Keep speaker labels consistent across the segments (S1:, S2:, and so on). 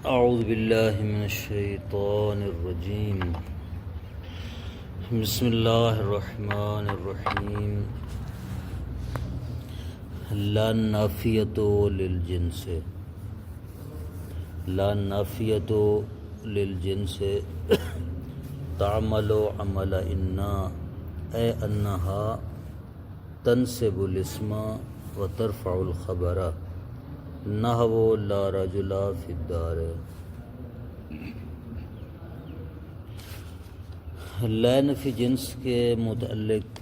S1: اعوذ باللہ من الشیطان الرجیم بسم اللہ الرحمن الرحیم لا نافیۃ للجنس لا نافیۃ للجنس تعمل عمل انا اے انہا تنصب الاسم وترفع الخبر نحو لا رجل فی الدار۔ لا نفی جنس کے متعلق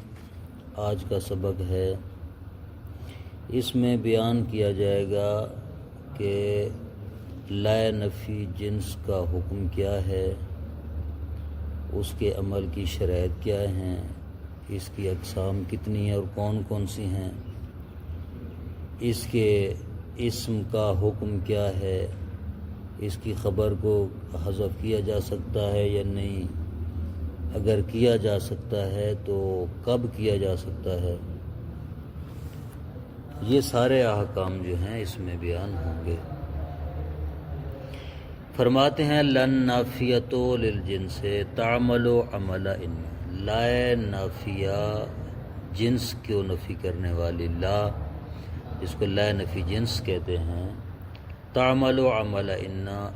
S1: آج کا سبق ہے۔ اس میں بیان کیا جائے گا کہ لا نفی جنس کا حکم کیا ہے، اس کے عمل کی شرائط کیا ہیں، اس کی اقسام کتنی ہیں اور کون کون سی ہیں، اس کے اسم کا حکم کیا ہے، اس کی خبر کو حذف کیا جا سکتا ہے یا نہیں، اگر کیا جا سکتا ہے تو کب کیا جا سکتا ہے، یہ سارے احکام جو ہیں اس میں بیان ہوں گے۔ فرماتے ہیں لن نافیۃ للجنس تعمل عمل ان، لا نافیہ جنس کو نفی کرنے والی لا، جس کو لا نفی جنس کہتے ہیں، تعمل عمل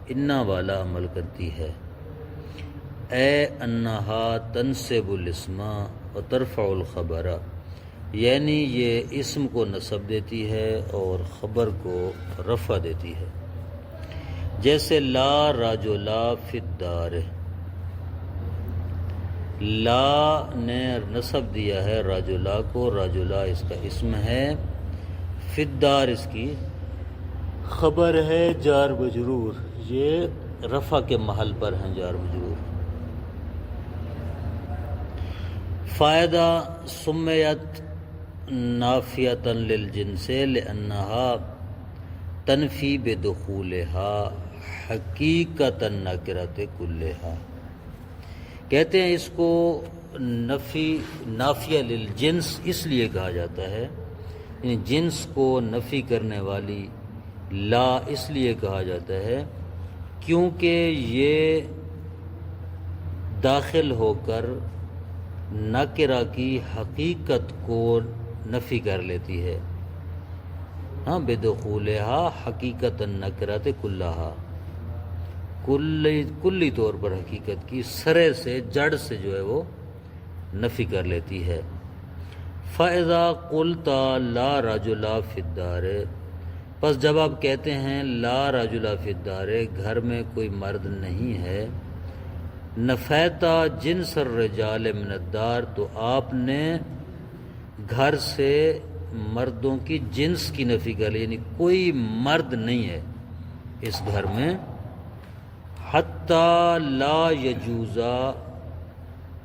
S1: انا والا عمل کرتی ہے، اے انہا تنصب الاسم وترفع الخبر، یعنی یہ اسم کو نصب دیتی ہے اور خبر کو رفع دیتی ہے۔ جیسے لا رجل فی الدار، لا نے نصب دیا ہے رجلا کو، رجلا اس کا اسم ہے، فی الدار اس کی خبر ہے جار مجرور، یہ رفع کے محل پر ہیں جار مجرور۔ فائدہ سمیت نافیۃ للجنس لأنہا تنفی بدخولها حقیقت النکرۃ کلھا، کہتے ہیں اس کو نافیہ للجنس اس لیے کہا جاتا ہے، یعنی جنس کو نفی کرنے والی لا اس لیے کہا جاتا ہے کیونکہ یہ داخل ہو کر نکرہ کی حقیقت کو نفی کر لیتی ہے، ہاں بدخولہا حقیقت النکرۃ کلھا، کلی طور پر حقیقت کی سرے سے جڑ سے جو ہے وہ نفی کر لیتی ہے۔ فَإِذَا قُلْتَ لَا رَجُلَ فِي الدَّارِ، پس جب آپ کہتے ہیں لا رجل فی الدار، گھر میں کوئی مرد نہیں ہے، نفیتا جنس الرجال من الدار، تو آپ نے گھر سے مردوں کی جنس کی نفی کر لی، یعنی کوئی مرد نہیں ہے اس گھر میں، حتی لا یجوز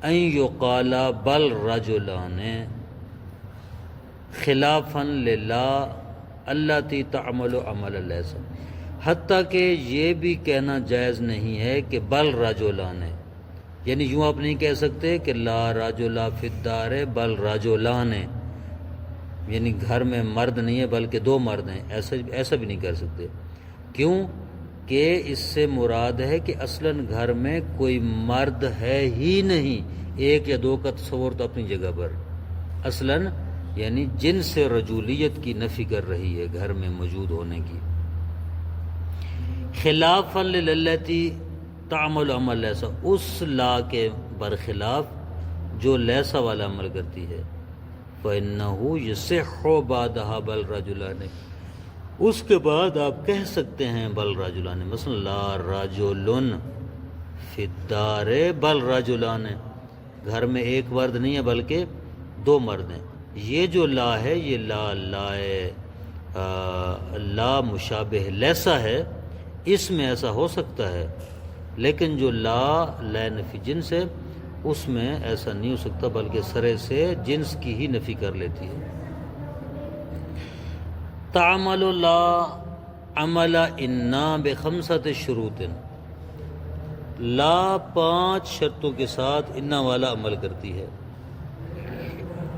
S1: ان یقال بل رجلان خلافا للا التی تعمل عمل لیس، حتیٰ کہ یہ بھی کہنا جائز نہیں ہے کہ بل رجلان، یعنی یوں آپ نہیں کہہ سکتے کہ لا رجل فی الدار بل رجلان، یعنی گھر میں مرد نہیں ہے بلکہ دو مرد ہیں، ایسا بھی نہیں کر سکتے۔ کیوں کہ اس سے مراد ہے کہ اصلاً گھر میں کوئی مرد ہے ہی نہیں، ایک یا دو کا تصور تو اپنی جگہ پر، اصلاً یعنی جنس رجولیت کی نفی کر رہی ہے گھر میں موجود ہونے کی۔ خلافا للتی تعمل عمل لیسا، اس لا کے برخلاف جو لیسا والا عمل کرتی ہے، فإنہ یصح بعدہا بل رجلان، اس کے بعد آپ کہہ سکتے ہیں بل رجلان، مثلا لا رجل فی الدار بل رجلان، گھر میں ایک مرد نہیں ہے بلکہ دو مرد ہیں۔ یہ جو لا ہے یہ لا مشابہ لیسا ہے، اس میں ایسا ہو سکتا ہے، لیکن جو لا نفی جنس ہے اس میں ایسا نہیں ہو سکتا، بلکہ سرے سے جنس کی ہی نفی کر لیتی ہے۔ تعمل لا عمل انا بخمسۃ شروط، لا 5 شرطوں کے ساتھ انا والا عمل کرتی ہے۔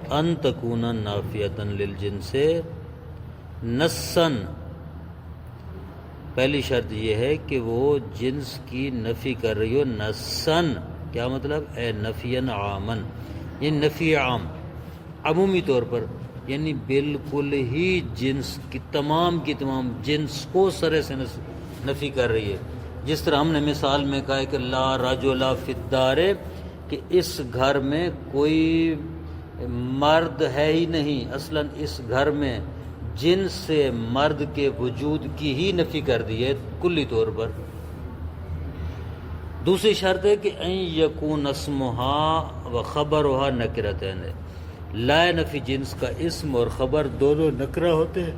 S1: ان تکون نافیۃ للجنس نصاً، پہلی شرط یہ ہے کہ وہ جنس کی نفی کر رہی ہو نصن، کیا مطلب اے نفین عامن، یہ نفی عام عمومی طور پر، یعنی بالکل ہی جنس کی تمام جنس کو سرے سے نفی کر رہی ہے. جس طرح ہم نے مثال میں کہا ہے کہ لا رجل فی الدار، کہ اس گھر میں کوئی مرد ہے ہی نہیں، اصلا اس گھر میں جنس سے مرد کے وجود کی ہی نفی کر دی ہے کلی طور پر. دوسری شرط ہے کہ ان یکون اسمها و خبرها نکرتین، لا نفی جنس کا اسم اور خبر دونوں نکرہ ہوتے ہیں.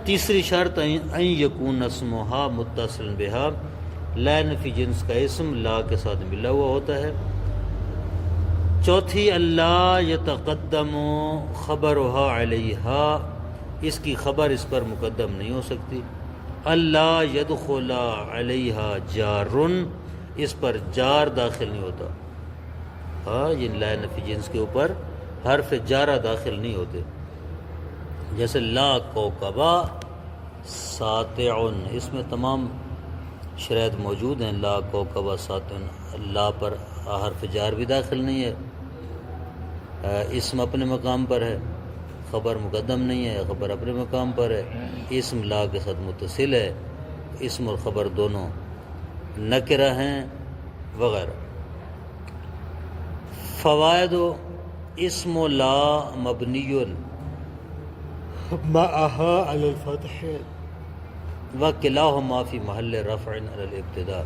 S1: تیسری شرط ان یکون اسمها متصل بها، لا نفی جنس کا اسم لا کے ساتھ ملا ہوا ہوتا ہے. چوتھی اللہ یتقدم خبرها علیہا، اس کی خبر اس پر مقدم نہیں ہو سکتی. اللہ یدخل علیہا جارن، اس پر جار داخل نہیں ہوتا. ہاں یہ لا نفی جنس کے اوپر حرف جارہ داخل نہیں ہوتے. جیسے لا کوکبا ساتعن، اس میں تمام شرائط موجود ہیں. لا کوکبا ساتعن، لا پر حرف جار بھی داخل نہیں ہے، اسم اپنے مقام پر ہے، خبر مقدم نہیں ہے، خبر اپنے مقام پر ہے، اسم لا کے ساتھ متصل ہے، اسم اور خبر دونوں نکرہ ہیں وغیرہ. فوائد: اسم لا مبنی معها علی الفتح وکلاہما فی محل رفع علی الابتداء.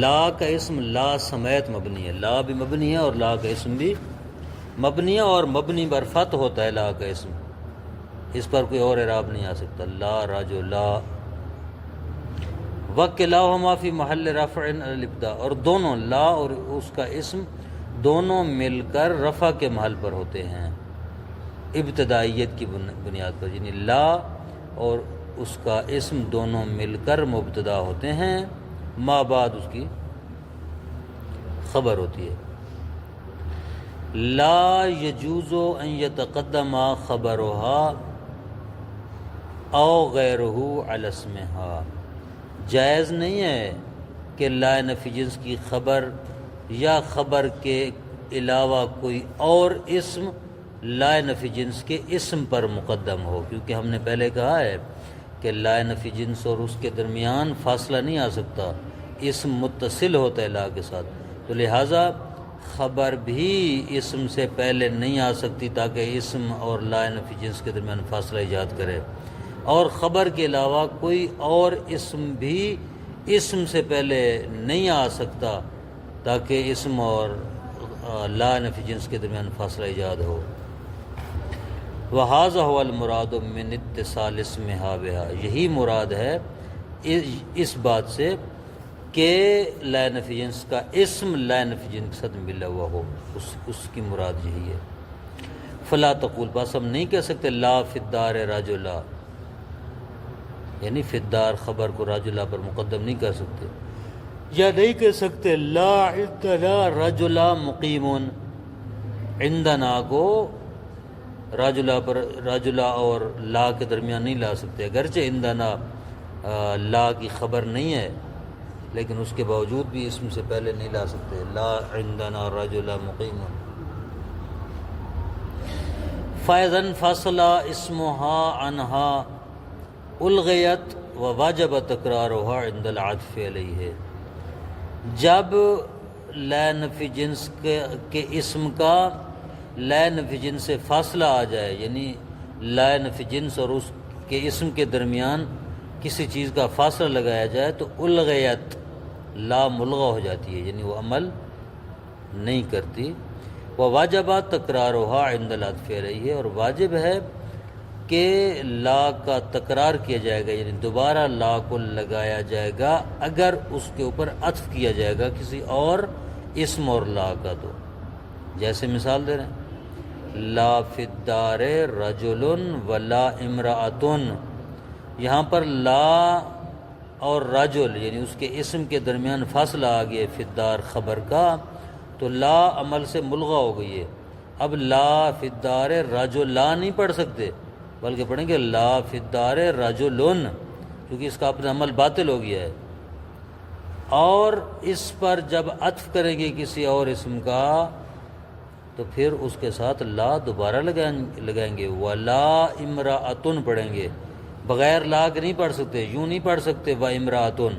S1: لا کا اسم لا سمیت مبنی ہے، لا بھی مبنی ہے اور لا کا اسم بھی مبنی ہے، اور مبنی بر فتح ہوتا ہے لا کا اسم، اس پر کوئی اور اعراب نہیں آ سکتا. لا رجلا وکلاہما فی محل رفع علی الابتداء، اور دونوں لا اور اس کا اسم دونوں مل کر رفع کے محل پر ہوتے ہیں ابتدائیت کی بنیاد پر، یعنی لا اور اس کا اسم دونوں مل کر مبتدا ہوتے ہیں، ما بعد اس کی خبر ہوتی ہے. لا یجوز ان یتقدم خبرها او غیرہ علی اسمها، جائز نہیں ہے کہ لا نفی جنس کی خبر یا خبر کے علاوہ کوئی اور اسم لا نفی جنس کے اسم پر مقدم ہو، کیونکہ ہم نے پہلے کہا ہے کہ لا نفی جنس اور اس کے درمیان فاصلہ نہیں آ سکتا، اسم متصل ہوتا ہے لا کے ساتھ، تو لہٰذا خبر بھی اسم سے پہلے نہیں آ سکتی تاکہ اسم اور لا نفی جنس کے درمیان فاصلہ ایجاد کرے، اور خبر کے علاوہ کوئی اور اسم بھی اسم سے پہلے نہیں آ سکتا تاکہ اسم اور لا نفی جنس کے درمیان فاصلہ ایجاد ہو. وَهَذَا هُوَ الْمُرَادُ مِنْ اِتِّصَالِ اسْمِهَا بِهَا، یہی مراد ہے اس بات سے کہ لا نفی جنس کا اسم لا نفی جنس کے ساتھ ملا ہوا ہو، اس کی مراد یہی ہے. فلا تقول، بس ہم نہیں کہہ سکتے لا فی الدار رجلا، یعنی فی الدار خبر کو رجلا پر مقدم نہیں کر سکتے، یا نہیں کہہ سکتے لا عندنا رجلا مقیم، عندنا کو رجلا پر رجلا اور لا کے درمیان نہیں لا سکتے، اگرچہ عندنا لا کی خبر نہیں ہے لیکن اس کے باوجود بھی اسم سے پہلے نہیں لا سکتے. لا عندنا رجلا مقیم. فَإِذَا انْفَصَلَ اسْمُهَا عَنْهَا أُلْغِيَتْ وَوَجَبَ تَكْرَارُهَا عِنْدَ الْعَطْفِ عَلَيْهِ، جب لا نفی جنس کے اسم کا لا نفی جنس سے فاصلہ آ جائے، یعنی لا نفی جنس اور اس کے اسم کے درمیان کسی چیز کا فاصلہ لگایا جائے تو الغیت، لا ملغا ہو جاتی ہے، یعنی وہ عمل نہیں کرتی. وواجبہ تکرارها عند العطف علیہ، اور واجب ہے کہ لا کا تکرار کیا جائے گا، یعنی دوبارہ لا کو لگایا جائے گا اگر اس کے اوپر عطف کیا جائے گا کسی اور اسم اور لا کا. تو جیسے مثال دے رہے ہیں لا فی الدار رجل ولا امرأۃ، یہاں پر لا اور رجل یعنی اس کے اسم کے درمیان فاصلہ آ گیا فی الدار خبر کا، تو لا عمل سے ملغا ہو گئی ہے. اب لا فی الدار رجل لا نہیں پڑھ سکتے بلکہ پڑھیں گے لا فی الدار رجلن، کیونکہ اس کا اپنا عمل باطل ہو گیا ہے، اور اس پر جب عطف کریں گے کسی اور اسم کا تو پھر اس کے ساتھ لا دوبارہ لگائیں گے، ولا امرأتن پڑھیں گے، بغیر لا کے نہیں پڑھ سکتے، یوں نہیں پڑھ سکتے و امرأتن،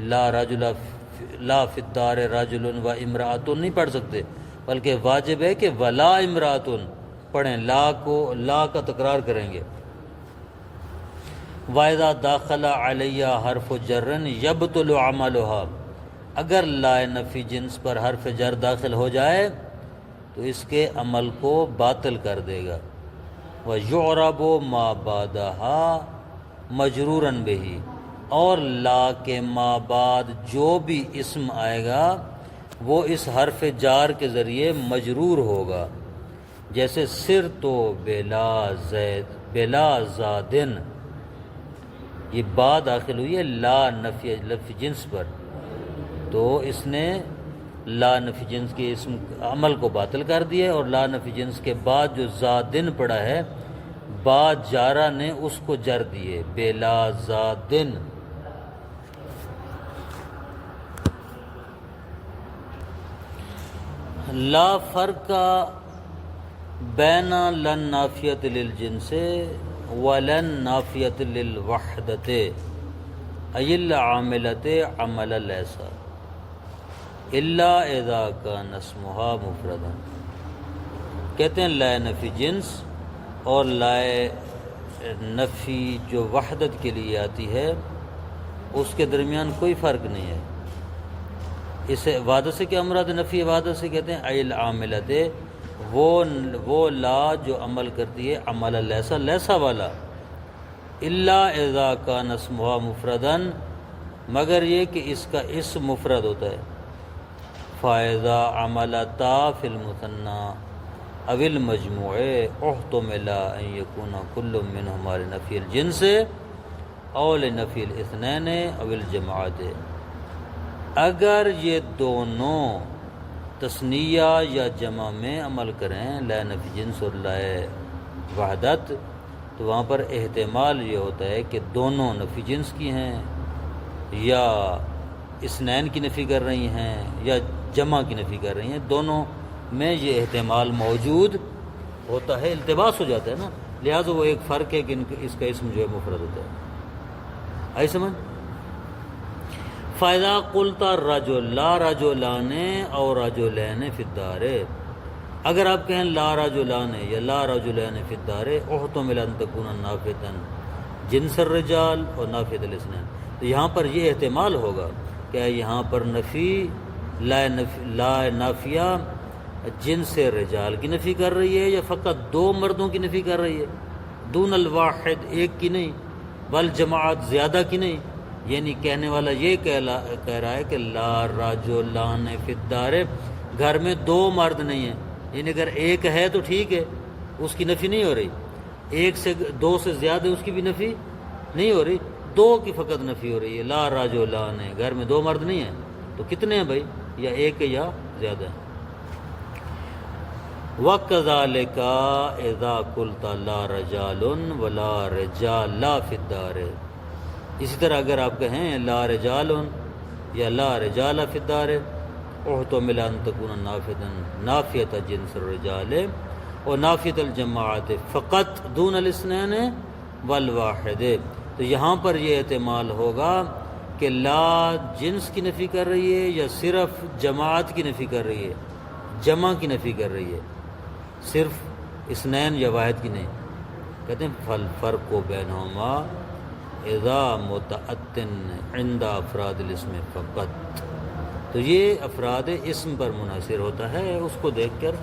S1: لا فی الدار رجل و امرأتن نہیں پڑھ سکتے، بلکہ واجب ہے کہ ولا امرأتن پڑھیں، لا کا تکرار کریں گے۔ وَإِذَا دَخَلَ عَلَيَّا حرف جرن يَبْطُلُ عَمَلُهَا، اگر لا نفی جنس پر حرف جر داخل ہو جائے تو اس کے عمل کو باطل کر دے گا۔ وَيُعْرَبُ مَا بَعْدَهَا مَجْرُورًا بِهِ، اور لا کے ما بعد جو بھی اسم آئے گا وہ اس حرف جار کے ذریعے مجرور ہوگا، جیسے سر تو بلا زادن، یہ با داخل ہوئی ہے لا نفی جنس پر، تو اس نے لا نفی جنس کے اسم عمل کو باطل کر دیا، اور لا نفی جنس کے بعد جو زادن پڑا ہے با جارہ نے اس کو جر دیے، بلا زادن۔ لا فرق بین لن نافیت للجنس ولن نافیت للوحدت ای العاملت عمل لیسا الا اذا کان اسمها مفردا۔ کہتے ہیں لا نفی جنس اور لا نفی جو وحدت کے لیے آتی ہے اس کے درمیان کوئی فرق نہیں ہے۔ اسے وحدت سے کیا مراد؟ نفی وحدت سے کہتے ہیں ای العاملت، وہ لا جو عمل کرتی ہے عمل لیسا، لیسا والا، الا اذا کان اسمها مفردا، مگر یہ کہ اس کا اسم مفرد ہوتا ہے۔ فاذا عملتا فی المثنى او المجموع احتمل ان یکون کل منهما لنفی الجنس او لنفی الاثنین او الجماعت، اگر یہ دونوں تثنیہ یا جمع میں عمل کریں لا نفی جنس اور لا وحدت، تو وہاں پر احتمال یہ ہوتا ہے کہ دونوں نفی جنس کی ہیں یا اثنین کی نفی کر رہی ہیں یا جمع کی نفی کر رہی ہیں، دونوں میں یہ احتمال موجود ہوتا ہے، التباس ہو جاتا ہے نا، لہٰذا وہ ایک فرق ہے کہ اس کا اسم جو ہے مفرد ہوتا ہے۔ آئی سمجھ؟ فَإِذَا قُلْتَ الرَّجُلُ لَا رَجُلَانِ أَوْ رَجُلَانِ فِي الدَّارِ، اگر آپ کہیں لا رجلان یا لا رجلان فی الدار احتمل ان تکون نافیۃ جنس الرجال اور نافیۃ الاثنین، تو یہاں پر یہ احتمال ہوگا کہ یہاں پر نفی لا نافیہ جنس رجال کی نفی کر رہی ہے یا فقط دو مردوں کی نفی کر رہی ہے، دون الواحد ایک کی نہیں، بل جماعت زیادہ کی نہیں، یعنی کہنے والا یہ کہہ رہا ہے کہ لا رجلان فی الدار، گھر میں دو مرد نہیں ہیں، یعنی اگر ایک ہے تو ٹھیک ہے اس کی نفی نہیں ہو رہی، ایک سے دو سے زیادہ اس کی بھی نفی نہیں ہو رہی، دو کی فقط نفی ہو رہی ہے۔ لا رجلان، گھر میں دو مرد نہیں ہیں تو کتنے ہیں بھائی؟ یا ایک ہے یا زیادہ ہے۔ وَكَذَلِكَ إِذَا قُلْتَ لَا رِجَالٌ وَلَا رِجَالَ فِي الدَّارِ، اسی طرح اگر آپ کہیں لا رجال یا لا رجال فی الدار احتمل ان تکون نافیۃ جنس الرجال اور نافیۃ الجماعت فقط دون الاثنین والواحد، تو یہاں پر یہ احتمال ہوگا کہ لا جنس کی نفی کر رہی ہے یا صرف جماعت کی نفی کر رہی ہے، جمع کی نفی کر رہی ہے، صرف اثنین یا واحد کی نہیں۔ کہتے ہیں فالفرق بینہما اذا متعتن عند افراد الاسم فقط، تو یہ افراد اسم پر منحصر ہوتا ہے، اس کو دیکھ کر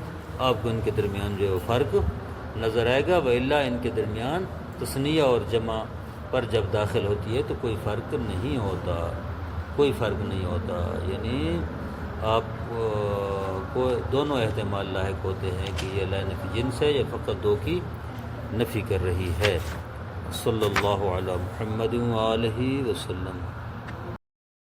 S1: آپ کو ان کے درمیان جو فرق نظر آئے گا، وإلا ان کے درمیان تثنیہ اور جمع پر جب داخل ہوتی ہے تو کوئی فرق نہیں ہوتا، کوئی فرق نہیں ہوتا، یعنی آپ کو دونوں احتمال لاحق ہوتے ہیں کہ یہ لا نفی جنس ہے یا فقط دو کی نفی کر رہی ہے۔ صلی اللہ علی محمد وآلہ وسلم۔